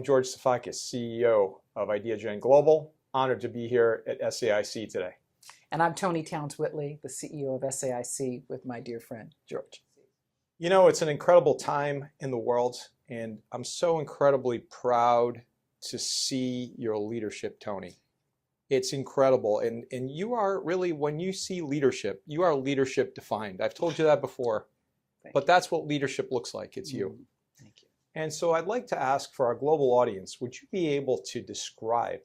I'm George Safakis, CEO of IdeaGen Global. Honored to be here at SAIC today. And I'm Toni Townes-Whitley, the CEO of SAIC, with my dear friend, George. You know, it's an incredible time in the world, and I'm so incredibly proud to see your leadership, Toni. It's incredible, and you are really, when you see leadership, you are leadership defined. I've told you that before, but that's what leadership looks like. It's you. Thank you. And so I'd like to ask for our global audience, would you be able to describe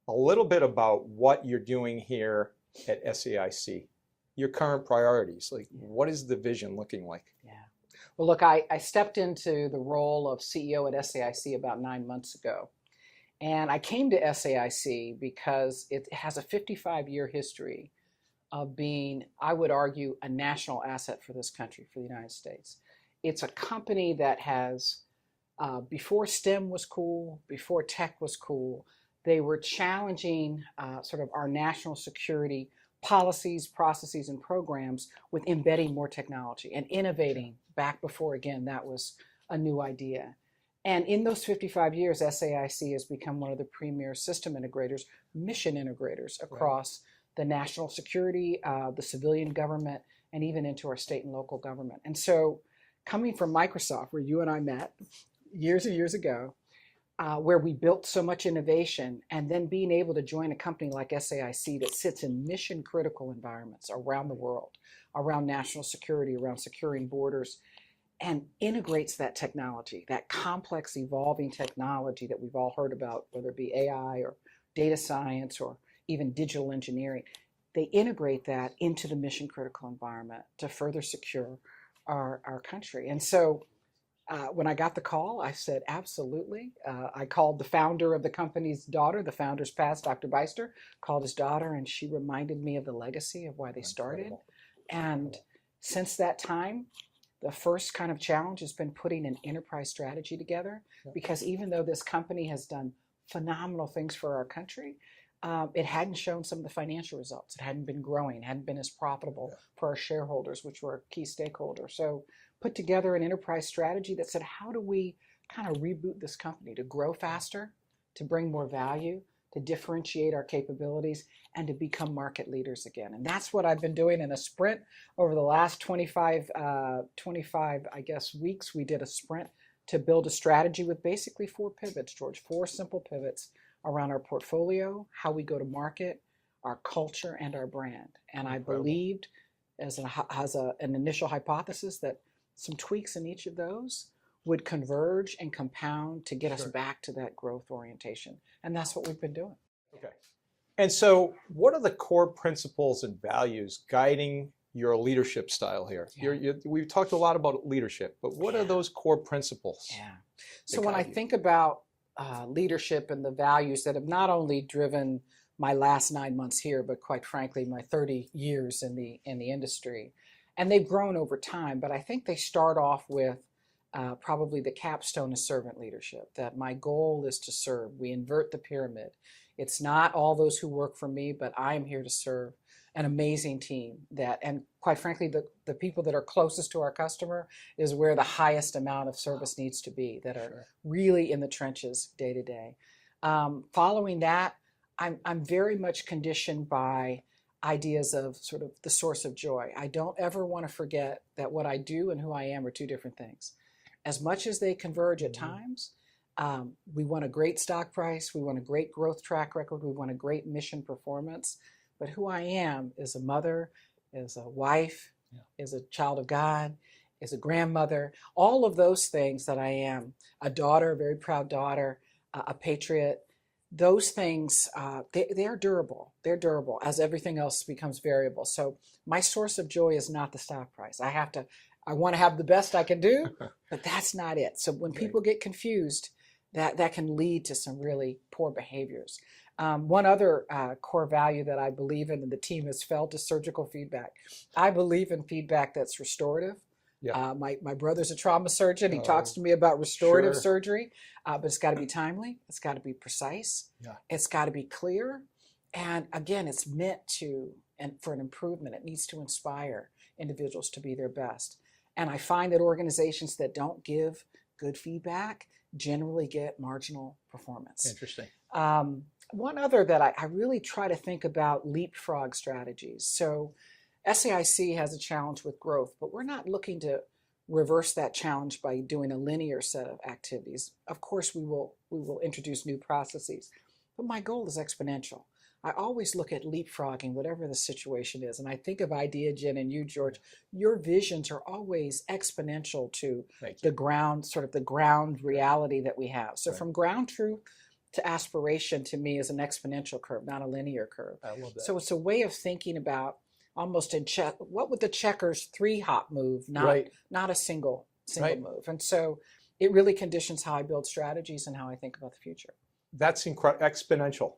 a little bit about what you're doing here at SAIC, your current priorities? Like, what is the vision looking like? Yeah. Well, look, I stepped into the role of CEO at SAIC about 9 months ago. And I came to SAIC because it has a 55-year history of being, I would argue, a national asset for this country, for the United States. It's a company that has, before STEM was cool, before tech was cool, they were challenging sort of our national security policies, processes, and programs with embedding more technology and innovating back before, again, that was a new idea. And in those 55 years, SAIC has become one of the premier system integrators, mission integrators across the national security, the civilian government, and even into our state and local government. And so coming from Microsoft, where you and I met years and years ago, where we built so much innovation, and then being able to join a company like SAIC that sits in mission critical environments around the world, around national security, around securing borders, and integrates that technology, that complex evolving technology that we've all heard about, whether it be AI or data science or even digital engineering. They integrate that into the mission critical environment to further secure our country. And so when I got the call, I said, absolutely. I called the founder of the company's daughter, the founder's past, Dr. Beister, called his daughter, and she reminded me of the legacy of why they started. And since that time, the first kind of challenge has been putting an enterprise strategy together, because even though this company has done phenomenal things for our country, it hadn't shown some of the financial results. It hadn't been growing, hadn't been as profitable for our shareholders, which were a key stakeholder. So put together an enterprise strategy that said, how do we kind of reboot this company to grow faster, to bring more value, to differentiate our capabilities, and to become market leaders again. And that's what I've been doing in a sprint over the last 25, I guess, weeks. We did a sprint to build a strategy with basically 4 pivots, George, 4 simple pivots around our portfolio, how we go to market, our culture, and our brand. And I believed, as an initial hypothesis, that some tweaks in each of those would converge and compound to get us back to that growth orientation. And that's what we've been doing. Okay. And so what are the core principles and values guiding your leadership style here? We've talked a lot about leadership, but what are those core principles? So when I think about leadership and the values that have not only driven my last 9 months here, but quite frankly, my 30 years in the industry, and they've grown over time, but I think they start off with probably the capstone is servant leadership, that my goal is to serve. We invert the pyramid. It's not all those who work for me, but I am here to serve an amazing team that, and quite frankly, the people that are closest to our customer is where the highest amount of service needs to be, that are really in the trenches day to day. Following that, I'm very much conditioned by ideas of sort of the source of joy. I don't ever want to forget that what I do and who I am are 2 different things. As much as they converge at times, we want a great stock price, we want a great growth track record, we want a great mission performance, but who I am is a mother, is a wife, is a child of God, is a grandmother, all of those things that I am, a daughter, a very proud daughter, a patriot. Those things, they're durable. They're durable as everything else becomes variable. So my source of joy is not the stock price. I want to have the best I can do, but that's not it. So when people get confused, that can lead to some really poor behaviors. One other core value that I believe in, and the team has felt, is surgical feedback. I believe in feedback that's restorative. My brother's a trauma surgeon. He talks to me about restorative surgery, but it's got to be timely. It's got to be precise. It's got to be clear. And again, it's meant to, and for an improvement, it needs to inspire individuals to be their best. And I find that organizations that don't give good feedback generally get marginal performance. Interesting. One other that I really try to think about leapfrog strategies. So SAIC has a challenge with growth, but we're not looking to reverse that challenge by doing a linear set of activities. Of course, we will introduce new processes, but my goal is exponential. I always look at leapfrogging, whatever the situation is. And I think of Ideagen and you, George, your visions are always exponential to the ground, sort of the ground reality that we have. So from ground truth to aspiration, to me, is an exponential curve, not a linear curve. I love that. So it's a way of thinking about almost in what would the checkers 3-hop move, not a single move. And so it really conditions how I build strategies and how I think about the future. That's incredible. Exponential.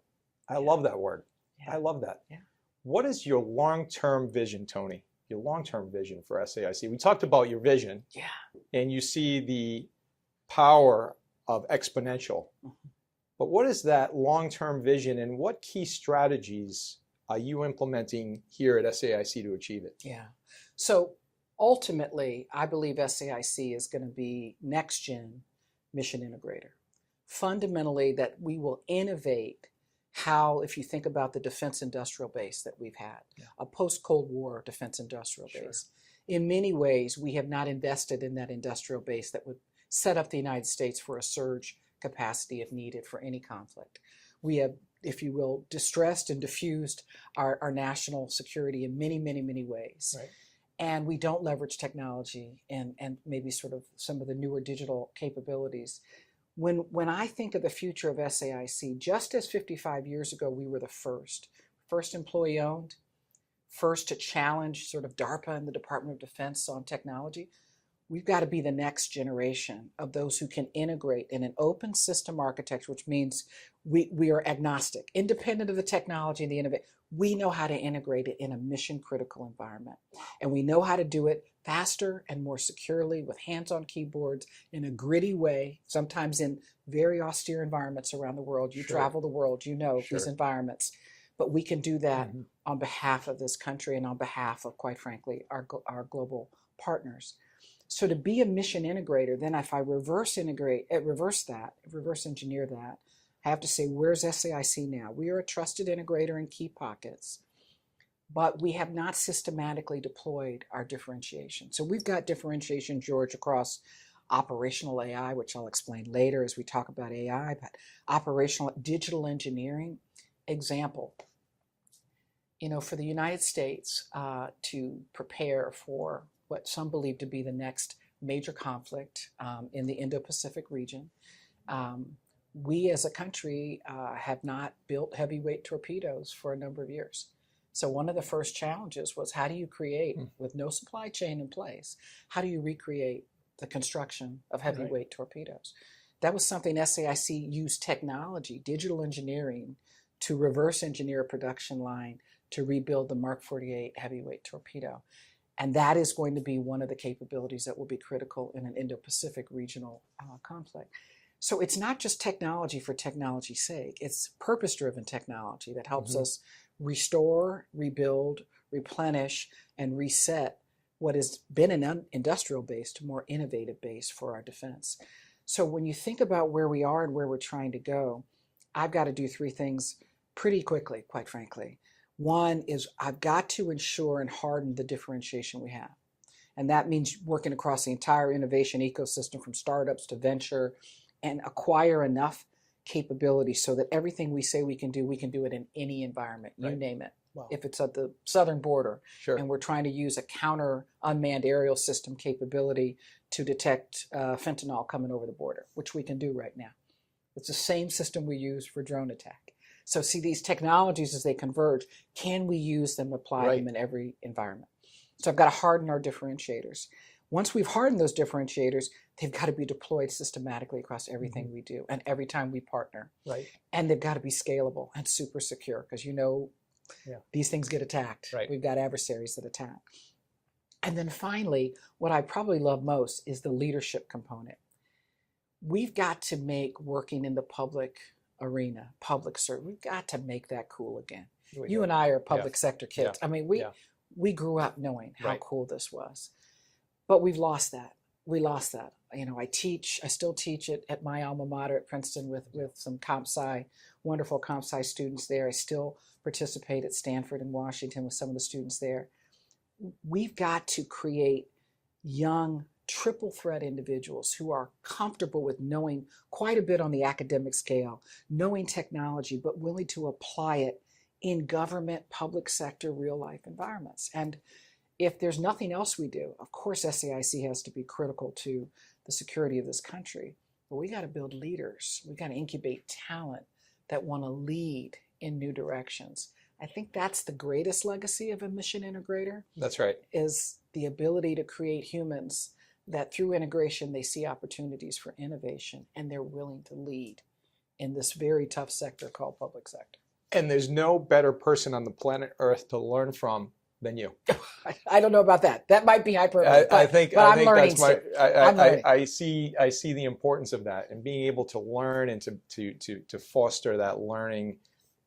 I love that word. I love that. Yeah. What is your long-term vision, Toni? Your long-term vision for SAIC? We talked about your vision. Yeah. And you see the power of exponential. But what is that long-term vision, and what key strategies are you implementing here at SAIC to achieve it? Yeah. So ultimately, I believe SAIC is going to be next-gen mission integrator. Fundamentally, that we will innovate how, if you think about the defense industrial base that we've had, a post-Cold War defense industrial base. In many ways, we have not invested in that industrial base that would set up the United States for a surge capacity if needed for any conflict. We have, if you will, distressed and diffused our national security in many, many, many ways. Right. And we don't leverage technology and maybe sort of some of the newer digital capabilities. When I think of the future of SAIC, just as 55 years ago we were the first employee owned, first to challenge sort of DARPA and the Department of Defense on technology, we've got to be the next generation of those who can integrate in an open system architecture, which means we are agnostic, independent of the technology and the innovation. We know how to integrate it in a mission critical environment. And we know how to do it faster and more securely with hands-on keyboards in a gritty way, sometimes in very austere environments around the world. You travel the world, you know these environments. But we can do that on behalf of this country and on behalf of, quite frankly, our global partners. So to be a mission integrator, then if I reverse engineer that, I have to say, where's SAIC now? We are a trusted integrator in key pockets, but we have not systematically deployed our differentiation. So we've got differentiation, George, across operational AI, which I'll explain later as we talk about AI, but operational digital engineering. Example, for the United States to prepare for what some believe to be the next major conflict in the Indo-Pacific region, we as a country have not built heavyweight torpedoes for a number of years. So one of the first challenges was, how do you create, with no supply chain in place, how do you recreate the construction of heavyweight torpedoes? That was something SAIC used technology, digital engineering, to reverse engineer a production line to rebuild the Mark 48 heavyweight torpedo. And that is going to be one of the capabilities that will be critical in an Indo-Pacific regional conflict. So it's not just technology for technology's sake. It's purpose-driven technology that helps us restore, rebuild, replenish, and reset what has been an industrial base to more innovative base for our defense. So when you think about where we are and where we're trying to go, I've got to do 3 things pretty quickly, quite frankly. One is I've got to ensure and harden the differentiation we have. And that means working across the entire innovation ecosystem from startups to venture, and acquire enough capability so that everything we say we can do it in any environment, you name it. Wow. If it's at the southern border and we're trying to use a counter unmanned aerial system capability to detect fentanyl coming over the border, which we can do right now. It's the same system we use for drone attack. So see, these technologies, as they converge, can we use them, apply them in every environment? So I've got to harden our differentiators. Once we've hardened those differentiators, they've got to be deployed systematically across everything we do and every time we partner. Right. And they've got to be scalable and super secure, because these things get attacked. Right. We've got adversaries that attack. And then finally, what I probably love most is the leadership component. We've got to make working in the public arena, public service, we've got to make that cool again. You and I are public sector kids. I mean, we grew up knowing how cool this was. But we've lost that. we lost that. I still teach it at my alma mater at Princeton with some wonderful comp sci students there. I still participate at Stanford and Washington with some of the students there. We've got to create young triple threat individuals who are comfortable with knowing quite a bit on the academic scale, knowing technology, but willing to apply it in government, public sector, real life environments. And if there's nothing else we do, of course SAIC has to be critical to the security of this country, but we got to build leaders. We got to incubate talent that want to lead in new directions. I think that's the greatest legacy of a mission integrator. That's right. Is the ability to create humans that through integration, they see opportunities for innovation and they're willing to lead in this very tough sector called public sector. And there's no better person on the planet Earth to learn from than you. I don't know about that. That might be hyperbole. I think I'm learning. I see the importance of that and being able to learn and to foster that learning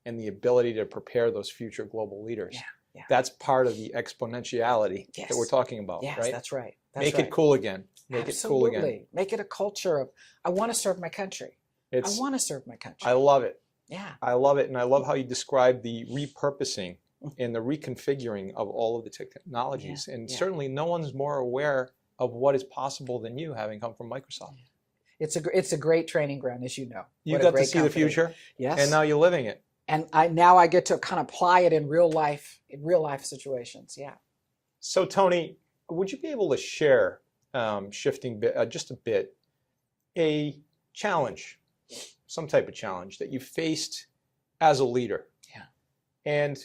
and the ability to prepare those future global leaders. Yeah. That's part of the exponentiality that we're talking about, yes, right? That's right. Make it cool again. Make it cool again. Make it a culture of, I want to serve my country. I want to serve my country. I love it. Yeah. I love it. And I love how you describe the repurposing and the reconfiguring of all of the technologies. And certainly no one's more aware of what is possible than you, having come from Microsoft. It's a great training ground, as you know. You got to see the future. Yes. And now you're living it. And now I get to kind of apply it in real life situations. Yeah. So Toni, would you be able to share, shifting just a bit, a challenge, some type of challenge that you faced as a leader? Yeah. And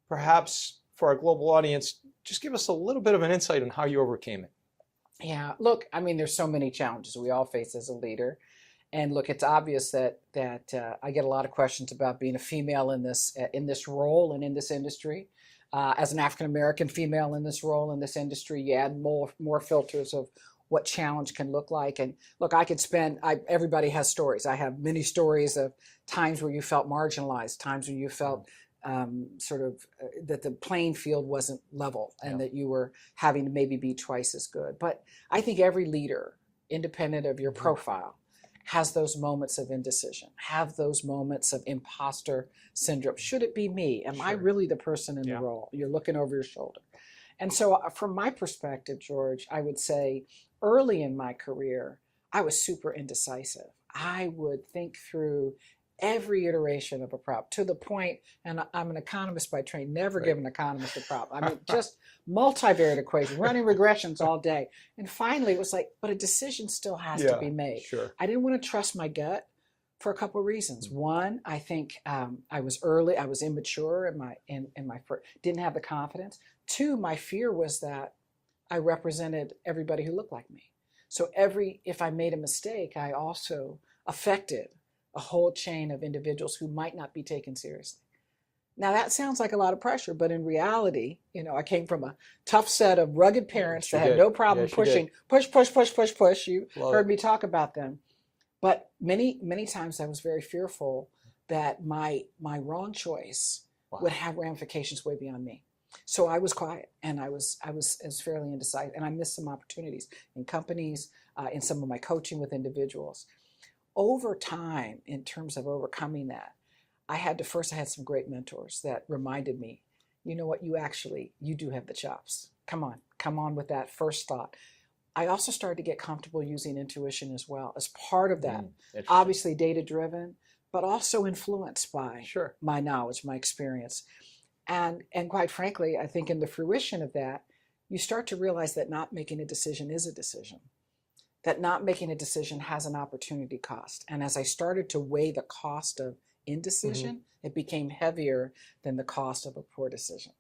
perhaps for our global audience, just give us a little bit of an insight on how you overcame it. Yeah. Look, I mean, there's so many challenges we all face as a leader. And look, it's obvious that I get a lot of questions about being a female in this role and in this industry. As an African American female in this role in this industry, you add more filters of what challenge can look like. And look, everybody has stories. I have many stories of times where you felt marginalized, times when you felt that the playing field wasn't level and that you were having to maybe be twice as good. But I think every leader, independent of your profile, has those moments of indecision, have those moments of imposter syndrome. Should it be me? Am I really the person in the role? You're looking over your shoulder. And so from my perspective, George, I would say early in my career, I was super indecisive. I would think through every iteration of a problem to the point, and I'm an economist by training, never give an economist a problem. I mean, just multivariate equations, running regressions all day. And finally, it was like, but a decision still has to be made. Sure. I didn't want to trust my gut for a couple of reasons. One, I think I was immature didn't have the confidence. Two, my fear was that I represented everybody who looked like me. So if I made a mistake, I also affected a whole chain of individuals who might not be taken seriously. Now that sounds like a lot of pressure, but in reality, I came from a tough set of rugged parents that had no problem pushing, push. You heard me talk about them. But many, many times I was very fearful that my wrong choice would have ramifications way beyond me. So I was quiet and I was fairly indecisive, and I missed some opportunities in companies, in some of my coaching with individuals. Over time, in terms of overcoming that, I had some great mentors that reminded me, you know what, you do have the chops. Come on with that first thought. I also started to get comfortable using intuition as well as part of that. Obviously data-driven, but also influenced by my knowledge, my experience. And quite frankly, I think in the fruition of that, you start to realize that not making a decision is a decision. That not making a decision has an opportunity cost. And as I started to weigh the cost of indecision, it became heavier than the cost of a poor decision.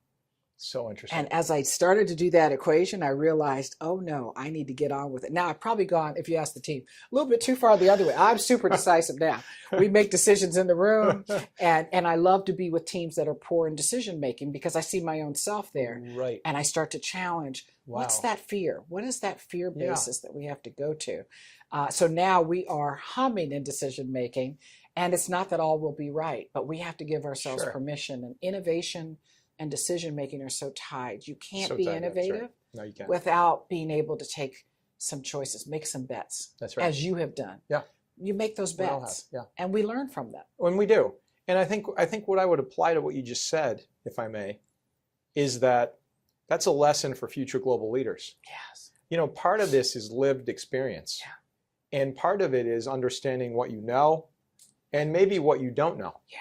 So interesting. And as I started to do that equation, I realized, oh no, I need to get on with it. Now I've probably gone, if you ask the team, a little bit too far the other way. I'm super decisive now. We make decisions in the room, and I love to be with teams that are poor in decision making because I see my own self there. Right. And I start to challenge, what's that fear? What is that fear basis that we have to go to? So now we are humming in decision making, and it's not that all will be right, but we have to give ourselves permission. And innovation and decision making are so tied. You can't be innovative No, you can't. without being able to take some choices, make some bets. That's right. As you have done. Yeah. You make those We all bets. have, yeah. And we learn from them. When we do. And I think what I would apply to what you just said, if I may, is that that's a lesson for future global leaders. Yes. You know, part of this is lived experience. Yeah. And part of it is understanding what you know and maybe what you don't know. Yeah.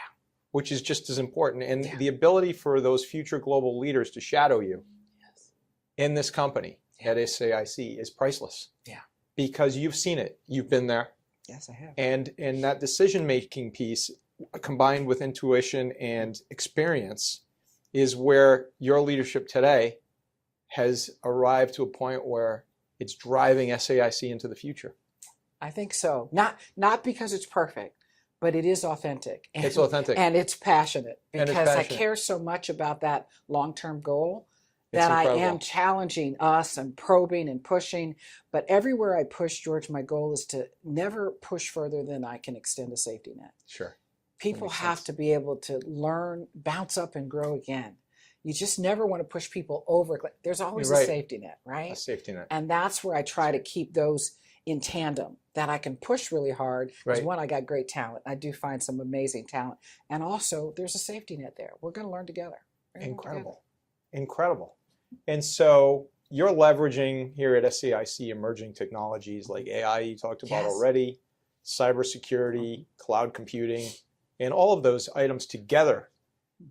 Which is just as important. And Yeah. the ability for those future global leaders to shadow you Yes. in this company at SAIC is priceless. Yeah. Because you've seen it. You've been there. Yes, I have. And that decision-making piece combined with intuition and experience is where your leadership today has arrived to a point where it's driving SAIC into the future. I think so. Not because it's perfect, but it is authentic. And, It's authentic. And it's passionate And because it's I passionate. care so much about that long-term goal It's that I incredible. am challenging us and probing and pushing. But everywhere I push, George, my goal is to never push further than I can extend a safety net. Sure. People makes have sense. to be able to learn, bounce up and grow again. You just never want to push people over. There's always You're a right. safety net, right? A safety net. And that's where I try to keep those in tandem, that I can push really hard. Because Right. one, I got great talent. I do find some amazing talent. And also, there's a safety net there. We're going to learn together. We're gonna learn Incredible. Incredible. And so you're leveraging here at SAIC emerging technologies like AI you talked about Yes. already, cybersecurity, cloud computing, and all of those items together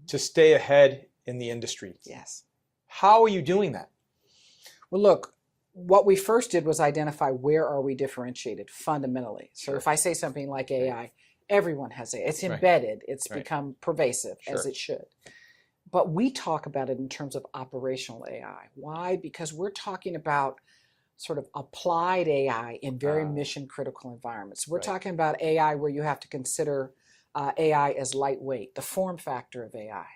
to stay ahead in the industry. together. Yes. How are you doing that? Well, look, what we first did was identify where are we differentiated fundamentally. So Sure. if I say something like AI, everyone has AI. It's Right. embedded. It's Right. become pervasive, as Sure. it should. But we talk about it in terms of operational AI. Why? Because we're talking about sort of applied AI in very mission critical environments. We're Right. talking about AI where you have to consider AI as lightweight, the form factor of AI,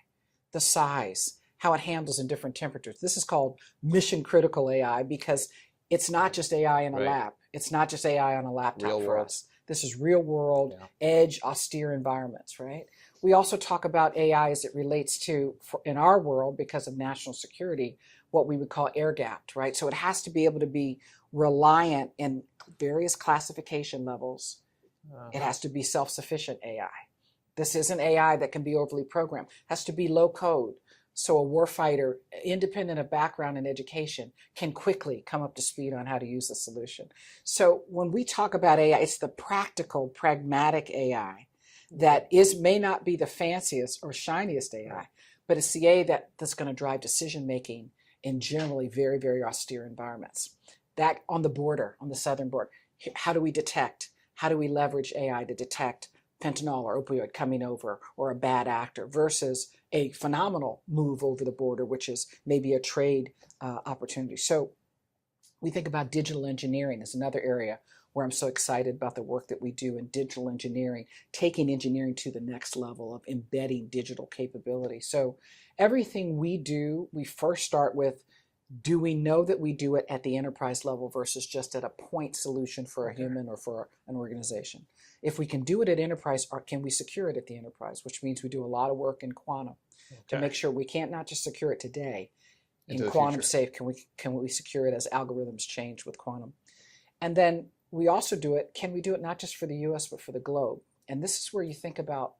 the size, how it handles in different temperatures. This is called mission critical AI because it's not just AI in a Right. lab. It's not just AI on a laptop Real for world. us. This is real world, Yeah. edge, austere environments, right? We also talk about AI as it relates to, in our world, because of national security, what we would call air gapped, right? So it has to be able to be reliant in various classification levels. It has to be self-sufficient AI. This isn't AI that can be overly programmed. It has to be low code. So a warfighter, independent of background and education, can quickly come up to speed on how to use the solution. So when we talk about AI, it's the practical, pragmatic AI that may not be the fanciest or shiniest AI, but it's the AI that's going to drive decision making in generally very, very austere environments. That on the border, on the southern border, how do we detect? How do we leverage AI to detect fentanyl or opioid coming over or a bad actor versus a phenomenal move over the border, which is maybe a trade opportunity. So we think about digital engineering as another area where I'm so excited about the work that we do in digital engineering, taking engineering to the next level of embedding digital capability. So everything we do, we first start with, do we know that we do it at the enterprise level versus just at a point solution for a human or for an organization? If we can do it at enterprise, or can we secure it at the enterprise, which means we do a lot of work in quantum to make sure we can't not just secure it today in quantum safe, can we secure it as algorithms change with quantum? And then we also do it, can we do it not just for the US, but for the globe? And this is where you think about,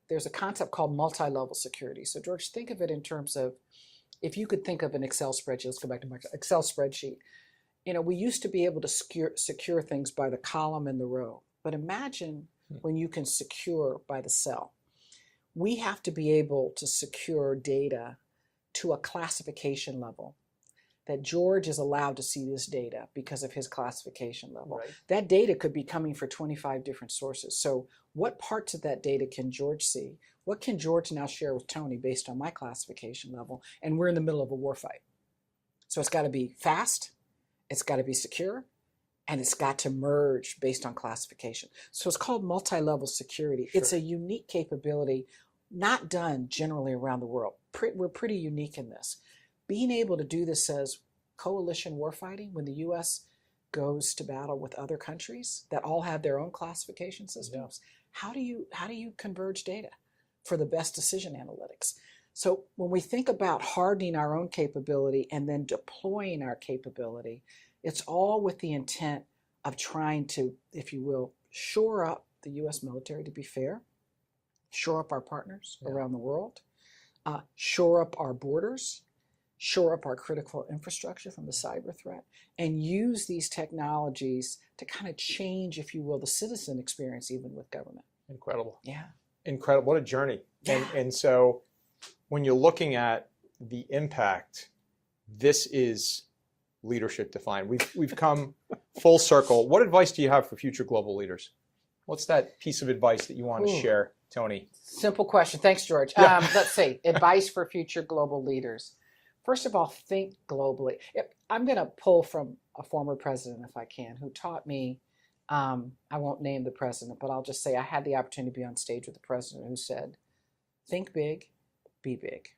there's a concept called multi-level security. So George, think of it in terms of, if you could think of an Excel spreadsheet, let's go back to my Excel spreadsheet. You know, we used to be able to secure things by the column and the row, but imagine when you can secure by the cell. We have to be able to secure data to a classification level, that George is allowed to see this data because of his classification level. Right. That data could be coming from 25 different sources. So what parts of that data can George see? What can George now share with Toni based on my classification level? And we're in the middle of a war fight. So it's got to be fast, it's got to be secure, and it's got to merge based on classification. So it's called multi-level security. Sure. It's a unique capability, not done generally around the world. We're pretty unique in this. Being able to do this as coalition warfighting, when the U.S. goes to battle with other countries that all have their own classification systems, how do you converge data for the best decision analytics? So when we think about hardening our own capability and then deploying our capability, It's all with the intent of trying to, if you will, shore up the U.S. military, to be fair, shore up our partners around the world, shore up our borders, shore up our critical infrastructure from the cyber threat, and use these technologies to kind of change, if you will, the citizen experience even with government. Incredible. Yeah. Incredible. What a journey. Yeah. And so when you're looking at the impact, this is leadership defined. We've come full circle. What advice do you have for future global leaders? What's that piece of advice that you want to share, Toni? Simple question. Thanks, George. Yeah. Let's see. Advice for future global leaders. First of all, think globally. I'm going to pull from a former president, if I can, who taught me, I won't name the president, but I'll just say I had the opportunity to be on stage with the president who said, think big, be big.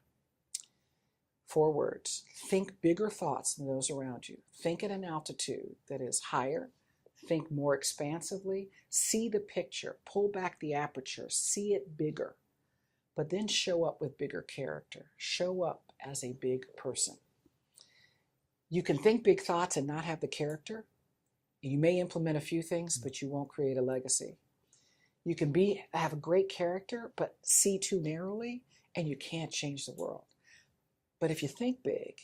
4 words. Think bigger thoughts than those around you. Think at an altitude that is higher. Think more expansively. See the picture. Pull back the aperture. See it bigger. But then show up with bigger character. Show up as a big person. You can think big thoughts and not have the character. You may implement a few things, but you won't create a legacy. You can have a great character, but see too narrowly, and you can't change the world. But if you think big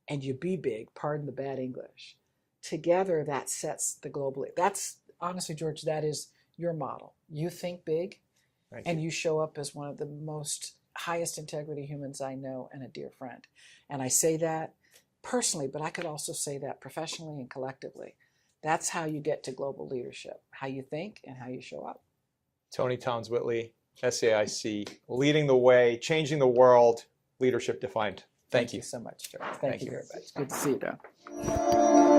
and you be big, pardon the bad English, together that sets the global. That's honestly, George, that is your model. You think big and you show up as one of the most highest integrity humans I know and a dear friend. And I say that personally, but I could also say that professionally and collectively. That's how you get to global leadership, how you think and how you show up. Toni Townes-Whitley, SAIC, leading the way, changing the world, leadership defined. Thank you so much, George. Thank you you. very much. Good to see you, Don.